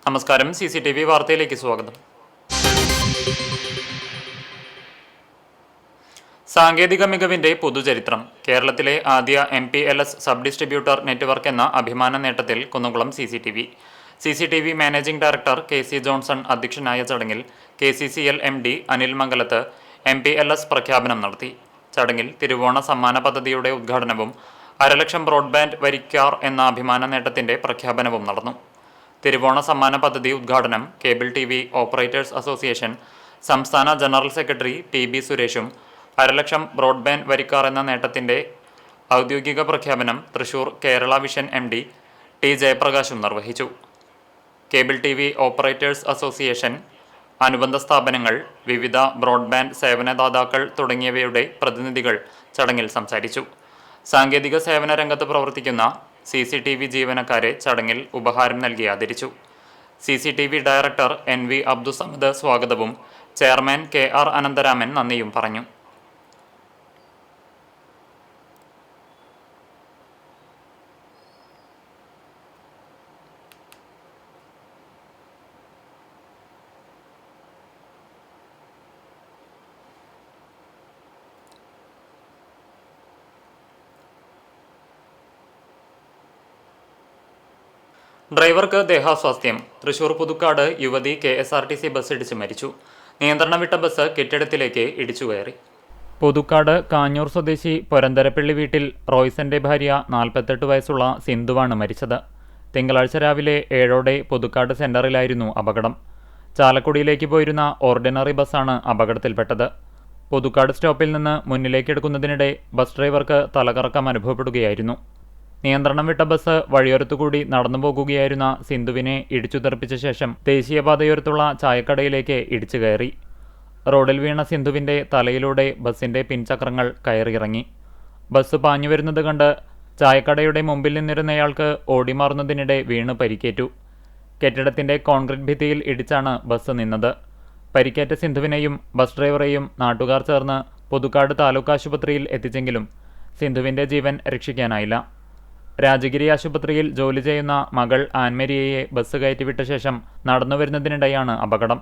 നമസ്കാരം. CCTV വാർത്തയിലേക്ക് സ്വാഗതം. സാങ്കേതിക മികവിന്റെ പുതുചരിത്രം. കേരളത്തിലെ ആദ്യ MPLS സബ് ഡിസ്ട്രിബ്യൂട്ടർ നെറ്റ്വർക്ക് എന്ന അഭിമാന നേട്ടത്തിൽ Kunnamkulam CCTV managing director KC Johnson അധ്യക്ഷനായ ചടങ്ങിൽ KCCL MD അനിൽ മംഗലത്ത് MPLS പ്രഖ്യാപനം നടത്തി. ചടങ്ങിൽ തിരുവോണ സമ്മാന പദ്ധതിയുടെ ഉദ്ഘാടനവും 1.5 ലക്ഷം ബ്രോഡ്ബാൻഡ് വരിക്കാർ എന്ന അഭിമാന നേട്ടത്തിന്റെ പ്രഖ്യാപനവും നടന്നു. തിരുവോണ സമ്മാന പദ്ധതി ഉദ്ഘാടനം കേബിൾ TV ഓപ്പറേറ്റേഴ്സ് അസോസിയേഷൻ സംസ്ഥാന ജനറൽ സെക്രട്ടറി PB സുരേഷും 1.5 ലക്ഷം ബ്രോഡ്ബാൻഡ് വരിക്കാർ എന്ന നേട്ടത്തിന്റെ ഔദ്യോഗിക പ്രഖ്യാപനം Thrissur Kerala vision MD T ജയപ്രകാശും നിർവഹിച്ചു. കേബിൾ TV ഓപ്പറേറ്റേഴ്സ് അസോസിയേഷൻ, അനുബന്ധ സ്ഥാപനങ്ങൾ, വിവിധ ബ്രോഡ്ബാൻഡ് സേവനദാതാക്കൾ തുടങ്ങിയവയുടെ പ്രതിനിധികൾ ചടങ്ങിൽ സംസാരിച്ചു. സാങ്കേതിക സേവന രംഗത്ത് പ്രവർത്തിക്കുന്ന CCTV ജീവനക്കാരെ ചടങ്ങിൽ ഉപഹാരം നൽകി ആദരിച്ചു. CCTV ഡയറക്ടർ NV അബ്ദുസമദ് സ്വാഗതവും ചെയർമാൻ KR അനന്തരാമൻ നന്ദിയും പറഞ്ഞു. ഡ്രൈവർക്ക് ദേഹാസ്വാസ്ഥ്യം. തൃശൂർ പുതുക്കാട് യുവതി KSRTC ബസ് ഇടിച്ച് മരിച്ചു. നിയന്ത്രണം വിട്ട ബസ് കെട്ടിടത്തിലേക്ക് ഇടിച്ചുകയറി. പുതുക്കാട് കാഞ്ഞൂർ സ്വദേശി പൊരന്തരപ്പള്ളി വീട്ടിൽ റോയ്സന്റെ ഭാര്യ 48 വയസ്സുള്ള സിന്ധുവാണ് മരിച്ചത്. തിങ്കളാഴ്ച രാവിലെ 7ഓടെ പുതുക്കാട് സെന്ററിലായിരുന്നു അപകടം. ചാലക്കുടിയിലേക്ക് പോയിരുന്ന ഓർഡിനറി ബസ്സാണ് അപകടത്തിൽപ്പെട്ടത്. പുതുക്കാട് സ്റ്റോപ്പിൽ നിന്ന് മുന്നിലേക്കെടുക്കുന്നതിനിടെ ബസ് ഡ്രൈവർക്ക് തലകറക്കം അനുഭവപ്പെടുകയായിരുന്നു. നിയന്ത്രണം വിട്ട ബസ് വഴിയോരത്തുകൂടി നടന്നു പോകുകയായിരുന്ന സിന്ധുവിനെ ഇടിച്ചു തെറിപ്പിച്ച ശേഷം ദേശീയപാതയോരത്തുള്ള ചായക്കടയിലേക്ക് ഇടിച്ചു കയറി. റോഡിൽ വീണ സിന്ധുവിന്റെ തലയിലൂടെ ബസിന്റെ പിൻചക്രങ്ങൾ കയറിയിറങ്ങി. ബസ് പാഞ്ഞു വരുന്നത് കണ്ട് ചായക്കടയുടെ മുമ്പിൽ നിന്നിരുന്നയാൾക്ക് ഓടിമാറുന്നതിനിടെ വീണ് പരിക്കേറ്റു. കെട്ടിടത്തിന്റെ കോൺക്രീറ്റ് ഭിത്തിയിൽ ഇടിച്ചാണ് ബസ് നിന്നത്. പരിക്കേറ്റ സിന്ധുവിനെയും ബസ് ഡ്രൈവറെയും നാട്ടുകാർ ചേർന്ന് പുതുക്കാട് താലൂക്ക് ആശുപത്രിയിൽ എത്തിച്ചെങ്കിലും സിന്ധുവിന്റെ ജീവൻ രക്ഷിക്കാനായില്ല. രാജഗിരി ആശുപത്രിയിൽ ജോലി ചെയ്യുന്ന മകൾ ആൻമരിയയെ ബസ് കയറ്റിവിട്ട ശേഷം നടന്നുവരുന്നതിനിടെയാണ് അപകടം.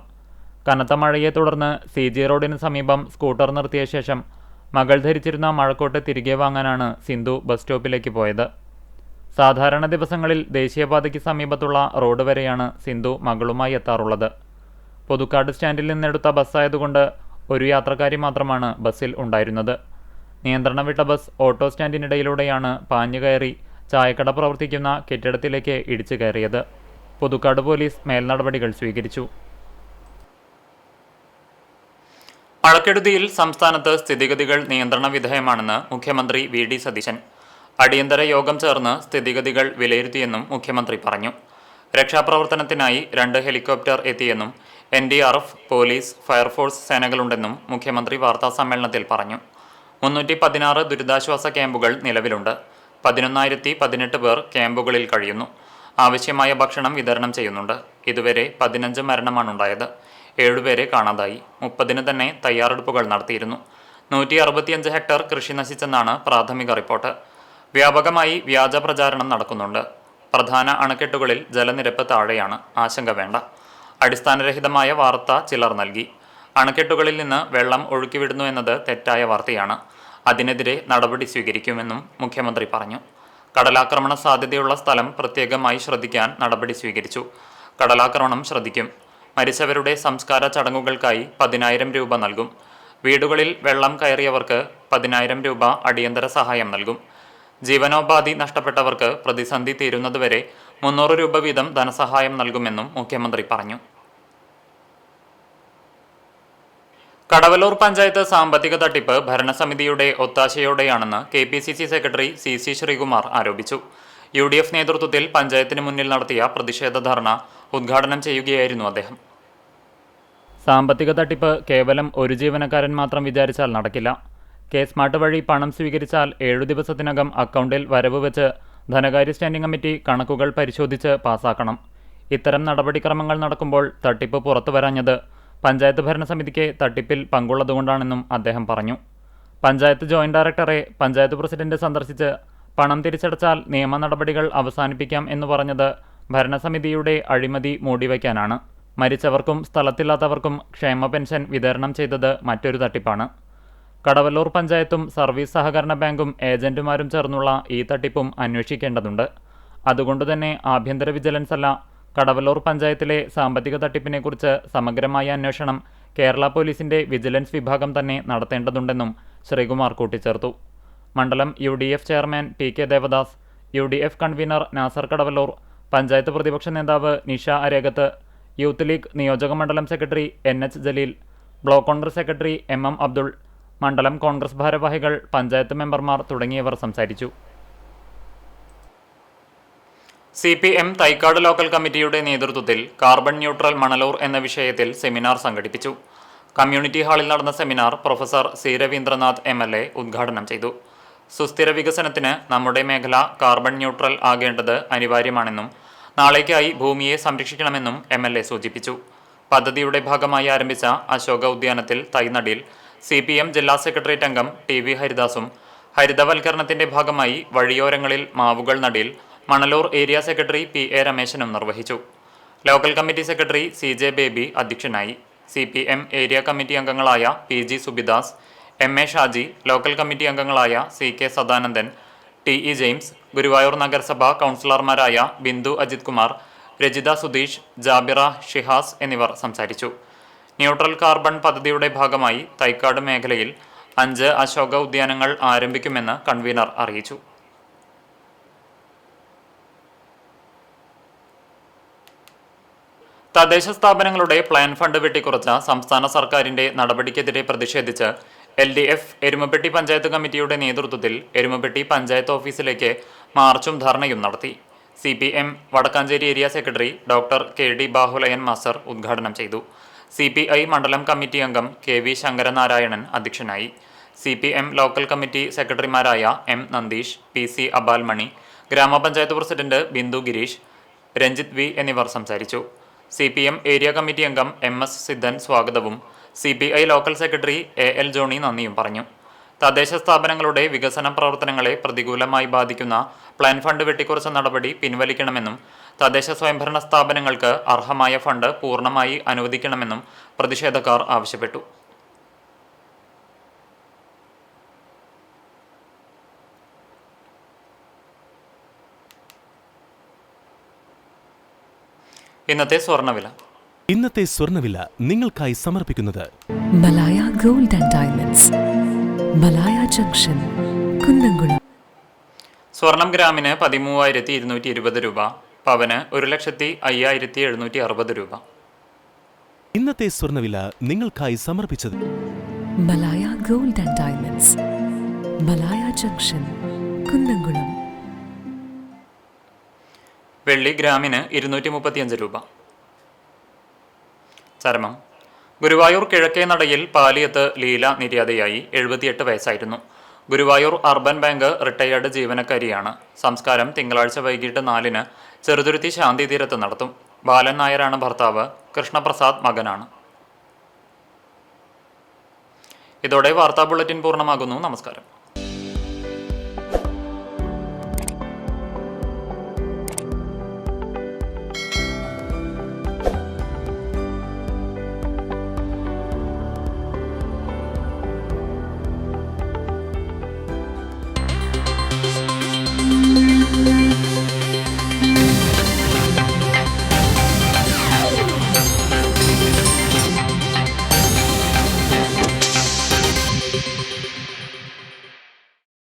കനത്ത മഴയെ തുടർന്ന് CG റോഡിന് സമീപം സ്കൂട്ടർ നിർത്തിയ ശേഷം മകൾ ധരിച്ചിരുന്ന മഴക്കോട്ട് തിരികെ വാങ്ങാനാണ് സിന്ധു ബസ് സ്റ്റോപ്പിലേക്ക് പോയത്. സാധാരണ ദിവസങ്ങളിൽ ദേശീയപാതയ്ക്ക് സമീപത്തുള്ള റോഡ് വരെയാണ് സിന്ധു മകളുമായി എത്താറുള്ളത്. പുതുക്കാട് സ്റ്റാൻഡിൽ നിന്നെടുത്ത ബസ്സായതുകൊണ്ട് ഒരു യാത്രക്കാരി മാത്രമാണ് ബസ്സിൽ ഉണ്ടായിരുന്നത്. നിയന്ത്രണം വിട്ട ബസ് ഓട്ടോ സ്റ്റാൻഡിനിടയിലൂടെയാണ് പാഞ്ഞുകയറി ചായക്കട പ്രവർത്തിക്കുന്ന കെട്ടിടത്തിലേക്ക് ഇടിച്ചു കയറിയത്. പുതുക്കാട് പോലീസ് മേൽനടപടികൾ സ്വീകരിച്ചു. മഴക്കെടുതിയിൽ സംസ്ഥാനത്ത് സ്ഥിതിഗതികൾ നിയന്ത്രണ വിധേയമാണെന്ന് മുഖ്യമന്ത്രി VD സതീശൻ. അടിയന്തര യോഗം ചേർന്ന് സ്ഥിതിഗതികൾ വിലയിരുത്തിയെന്നും മുഖ്യമന്ത്രി പറഞ്ഞു. രക്ഷാപ്രവർത്തനത്തിനായി 2 ഹെലികോപ്റ്റർ എത്തിയെന്നും NDRF, പോലീസ്, ഫയർഫോഴ്സ് സേനകളുണ്ടെന്നും മുഖ്യമന്ത്രി വാർത്താസമ്മേളനത്തിൽ പറഞ്ഞു. 316 ദുരിതാശ്വാസ ക്യാമ്പുകൾ നിലവിലുണ്ട്. 11,018 പേർ ക്യാമ്പുകളിൽ കഴിയുന്നു. ആവശ്യമായ ഭക്ഷണം വിതരണം ചെയ്യുന്നുണ്ട്. ഇതുവരെ 15 മരണമാണുണ്ടായത്. 7 പേരെ കാണാതായി. 30-ന് തന്നെ തയ്യാറെടുപ്പുകൾ നടത്തിയിരുന്നു. 165 ഹെക്ടർ കൃഷി നശിച്ചെന്നാണ് പ്രാഥമിക റിപ്പോർട്ട്. വ്യാപകമായി വ്യാജ പ്രചാരണം നടക്കുന്നുണ്ട്. പ്രധാന അണക്കെട്ടുകളിൽ ജലനിരപ്പ് താഴെയാണ്. ആശങ്ക വേണ്ട. അടിസ്ഥാനരഹിതമായ വാർത്ത ചിലർ നൽകി. അണക്കെട്ടുകളിൽ നിന്ന് വെള്ളം ഒഴുക്കിവിടുന്നു എന്നത് തെറ്റായ വാർത്തയാണ്. അതിനെതിരെ നടപടി സ്വീകരിക്കുമെന്നും മുഖ്യമന്ത്രി പറഞ്ഞു. കടലാക്രമണ സാധ്യതയുള്ള സ്ഥലം പ്രത്യേകമായി ശ്രദ്ധിക്കാൻ നടപടി സ്വീകരിച്ചു. കടലാക്രമണം ശ്രദ്ധിക്കും. മരിച്ചവരുടെ സംസ്കാര ചടങ്ങുകൾക്കായി 10,000 രൂപ നൽകും. വീടുകളിൽ വെള്ളം കയറിയവർക്ക് 10,000 രൂപ അടിയന്തര സഹായം നൽകും. ജീവനോപാധി നഷ്ടപ്പെട്ടവർക്ക് പ്രതിസന്ധി തീരുന്നതുവരെ 300 രൂപ വീതം ധനസഹായം നൽകുമെന്നും മുഖ്യമന്ത്രി പറഞ്ഞു. കടവല്ലൂർ പഞ്ചായത്ത് സാമ്പത്തിക തട്ടിപ്പ് ഭരണസമിതിയുടെ ഒത്താശയോടെയാണെന്ന് KPCC സെക്രട്ടറി CC ശ്രീകുമാർ ആരോപിച്ചു. UDF നേതൃത്വത്തിൽ പഞ്ചായത്തിന് മുന്നിൽ നടത്തിയ പ്രതിഷേധ ധർണ ഉദ്ഘാടനം ചെയ്യുകയായിരുന്നു അദ്ദേഹം. സാമ്പത്തിക തട്ടിപ്പ് കേവലം ഒരു ജീവനക്കാരൻ മാത്രം വിചാരിച്ചാൽ നടക്കില്ല. K-സ്മാർട്ട് വഴി പണം സ്വീകരിച്ചാൽ 7 ദിവസത്തിനകം അക്കൗണ്ടിൽ വരവ് വെച്ച് ധനകാര്യ സ്റ്റാൻഡിംഗ് കമ്മിറ്റി കണക്കുകൾ പരിശോധിച്ച് പാസാക്കണം. ഇത്തരം നടപടിക്രമങ്ങൾ നടക്കുമ്പോൾ തട്ടിപ്പ് പുറത്തു വരാഞ്ഞത് പഞ്ചായത്ത് ഭരണസമിതിക്ക് തട്ടിപ്പിൽ പങ്കുള്ളതുകൊണ്ടാണെന്നും അദ്ദേഹം പറഞ്ഞു. പഞ്ചായത്ത് ജോയിന്റ് ഡയറക്ടറെ പഞ്ചായത്ത് പ്രസിഡന്റ് സന്ദർശിച്ച് പണം തിരിച്ചടച്ചാൽ നിയമ നടപടികൾ അവസാനിപ്പിക്കാം എന്ന് പറഞ്ഞത് ഭരണസമിതിയുടെ അഴിമതി മൂടിവയ്ക്കാനാണ്. മരിച്ചവർക്കും സ്ഥലത്തില്ലാത്തവർക്കും ക്ഷേമ പെൻഷൻ വിതരണം ചെയ്തത് മറ്റൊരു തട്ടിപ്പാണ്. കടവല്ലൂർ പഞ്ചായത്തും സർവീസ് സഹകരണ ബാങ്കും ഏജന്റുമാരും ചേർന്നുള്ള ഈ തട്ടിപ്പും അന്വേഷിക്കേണ്ടതുണ്ട്. അതുകൊണ്ടുതന്നെ ആഭ്യന്തര വിജിലൻസ് അല്ല, കടവല്ലൂർ പഞ്ചായത്തിലെ സാമ്പത്തിക തട്ടിപ്പിനെക്കുറിച്ച് സമഗ്രമായ അന്വേഷണം കേരള പോലീസിന്റെ വിജിലൻസ് വിഭാഗം തന്നെ നടത്തേണ്ടതുണ്ടെന്നും ശ്രീകുമാർ കൂട്ടിച്ചേർത്തു. മണ്ഡലം UDF chairman PK Devadas, UDF convener Nasar Kadavallur, panchayat പ്രതിപക്ഷ നേതാവ് നിഷ അരേഗത്ത്, യൂത്ത് ലീഗ് നിയോജക മണ്ഡലം secretary NH Jaleel, block Congress secretary MM Abdul, മണ്ഡലം കോൺഗ്രസ് ഭാരവാഹികൾ, പഞ്ചായത്ത് മെമ്പർമാർ തുടങ്ങിയവർ സംസാരിച്ചു. CPM തൈക്കാട് ലോക്കൽ കമ്മിറ്റിയുടെ നേതൃത്വത്തിൽ കാർബൺ ന്യൂട്രൽ മണലൂർ എന്ന വിഷയത്തിൽ സെമിനാർ സംഘടിപ്പിച്ചു. കമ്മ്യൂണിറ്റി ഹാളിൽ നടന്ന seminar professor C Raveendranath MLA ഉദ്ഘാടനം ചെയ്തു. സുസ്ഥിര വികസനത്തിന് നമ്മുടെ മേഖല കാർബൺ ന്യൂട്രൽ ആകേണ്ടത് അനിവാര്യമാണെന്നും നാളേക്കായി ഭൂമിയെ സംരക്ഷിക്കണമെന്നും MLA സൂചിപ്പിച്ചു. പദ്ധതിയുടെ ഭാഗമായി ആരംഭിച്ച അശോക ഉദ്യാനത്തിൽ തൈനടിൽ CPM ജില്ലാ സെക്രട്ടേറിയറ്റ് അംഗം TV ഹരിദാസും, ഹരിതവൽക്കരണത്തിന്റെ ഭാഗമായി വഴിയോരങ്ങളിൽ മാവുകൾ നടിൽ മണലൂർ ഏരിയ സെക്രട്ടറി PA രമേശനും നിർവഹിച്ചു. Local committee secretary CJ baby അധ്യക്ഷനായി. CPM ഏരിയ കമ്മിറ്റി അംഗങ്ങളായ PG Subidas, MA Shaji, local committee അംഗങ്ങളായ CK Sadanandan, TE James, Guruvayur നഗരസഭ കൗൺസിലർമാരായ ബിന്ദു അജിത് കുമാർ, രജിത സുധീഷ്, ജാബിറ ഷിഹാസ് എന്നിവർ സംസാരിച്ചു. ന്യൂട്രൽ കാർബൺ പദ്ധതിയുടെ ഭാഗമായി തൈക്കാട് മേഖലയിൽ 5 അശോക ഉദ്യാനങ്ങൾ ആരംഭിക്കുമെന്ന് കൺവീനർ അറിയിച്ചു. തദ്ദേശ സ്ഥാപനങ്ങളുടെ പ്ലാൻ ഫണ്ട് വെട്ടിക്കുറച്ച സംസ്ഥാന സർക്കാരിന്റെ നടപടിക്കെതിരെ പ്രതിഷേധിച്ച് LDF എരുമപ്പെട്ടി പഞ്ചായത്ത് കമ്മിറ്റിയുടെ നേതൃത്വത്തിൽ എരുമപ്പെട്ടി പഞ്ചായത്ത് ഓഫീസിലേക്ക് മാർച്ചും ധർണയും നടത്തി. CPM Wadakkanchery area secretary doctor KD Bahulayan master ഉദ്ഘാടനം ചെയ്തു. CPI മണ്ഡലം കമ്മിറ്റി അംഗം KV ശങ്കരനാരായണൻ അധ്യക്ഷനായി. CPM ലോക്കൽ കമ്മിറ്റി സെക്രട്ടറിമാരായ M നന്ദീഷ്, PC അബാൽമണി, ഗ്രാമപഞ്ചായത്ത് പ്രസിഡന്റ് ബിന്ദു ഗിരീഷ്, രഞ്ജിത്ത് V എന്നിവർ സംസാരിച്ചു. CPM ഏരിയ കമ്മിറ്റി അംഗം MS സിദ്ധൻ സ്വാഗതവും CPI local secretary AL Johny നന്ദിയും പറഞ്ഞു. തദ്ദേശ സ്ഥാപനങ്ങളുടെ വികസന പ്രവർത്തനങ്ങളെ പ്രതികൂലമായി ബാധിക്കുന്ന പ്ലാൻ ഫണ്ട് വെട്ടിക്കുറച്ച നടപടി പിൻവലിക്കണമെന്നും തദ്ദേശ സ്വയംഭരണ സ്ഥാപനങ്ങൾക്ക് അർഹമായ ഫണ്ട് പൂർണ്ണമായി അനുവദിക്കണമെന്നും പ്രതിഷേധക്കാർ ആവശ്യപ്പെട്ടു. ഇന്നത്തെ സ്വർണ്ണവില നിങ്ങൾക്കായി സമർപ്പിക്കുന്നത് Malaya gold and diamonds, Malaya junction, Kunnamkulam. സ്വർണം ഗ്രാമിന് 13,220 രൂപ, പവന് 1,05,760 രൂപ. ഇന്നത്തെ സ്വർണ്ണവില നിങ്ങൾക്കായി സമർപ്പിച്ചത് Malaya gold and diamonds, Malaya junction, Kunnamkulam. വെള്ളി ഗ്രാമിന് 235 രൂപ. ചരമം. ഗുരുവായൂർ കിഴക്കേ നടയിൽ പാലിയത്ത് ലീല നിര്യാതയായി. 78 വയസ്സായിരുന്നു. ഗുരുവായൂർ അർബൻ ബാങ്ക് റിട്ടയേർഡ് ജീവനക്കാരിയാണ്. സംസ്കാരം തിങ്കളാഴ്ച വൈകിട്ട് 4-ന് ചെറുതുരുത്തി ശാന്തി തീരത്ത് നടത്തും. ബാലൻ നായരാണ് ഭർത്താവ്. കൃഷ്ണപ്രസാദ് മകനാണ്. ഇതോടെ വാർത്താ ബുള്ളറ്റിൻ പൂർണ്ണമാകുന്നു. നമസ്കാരം.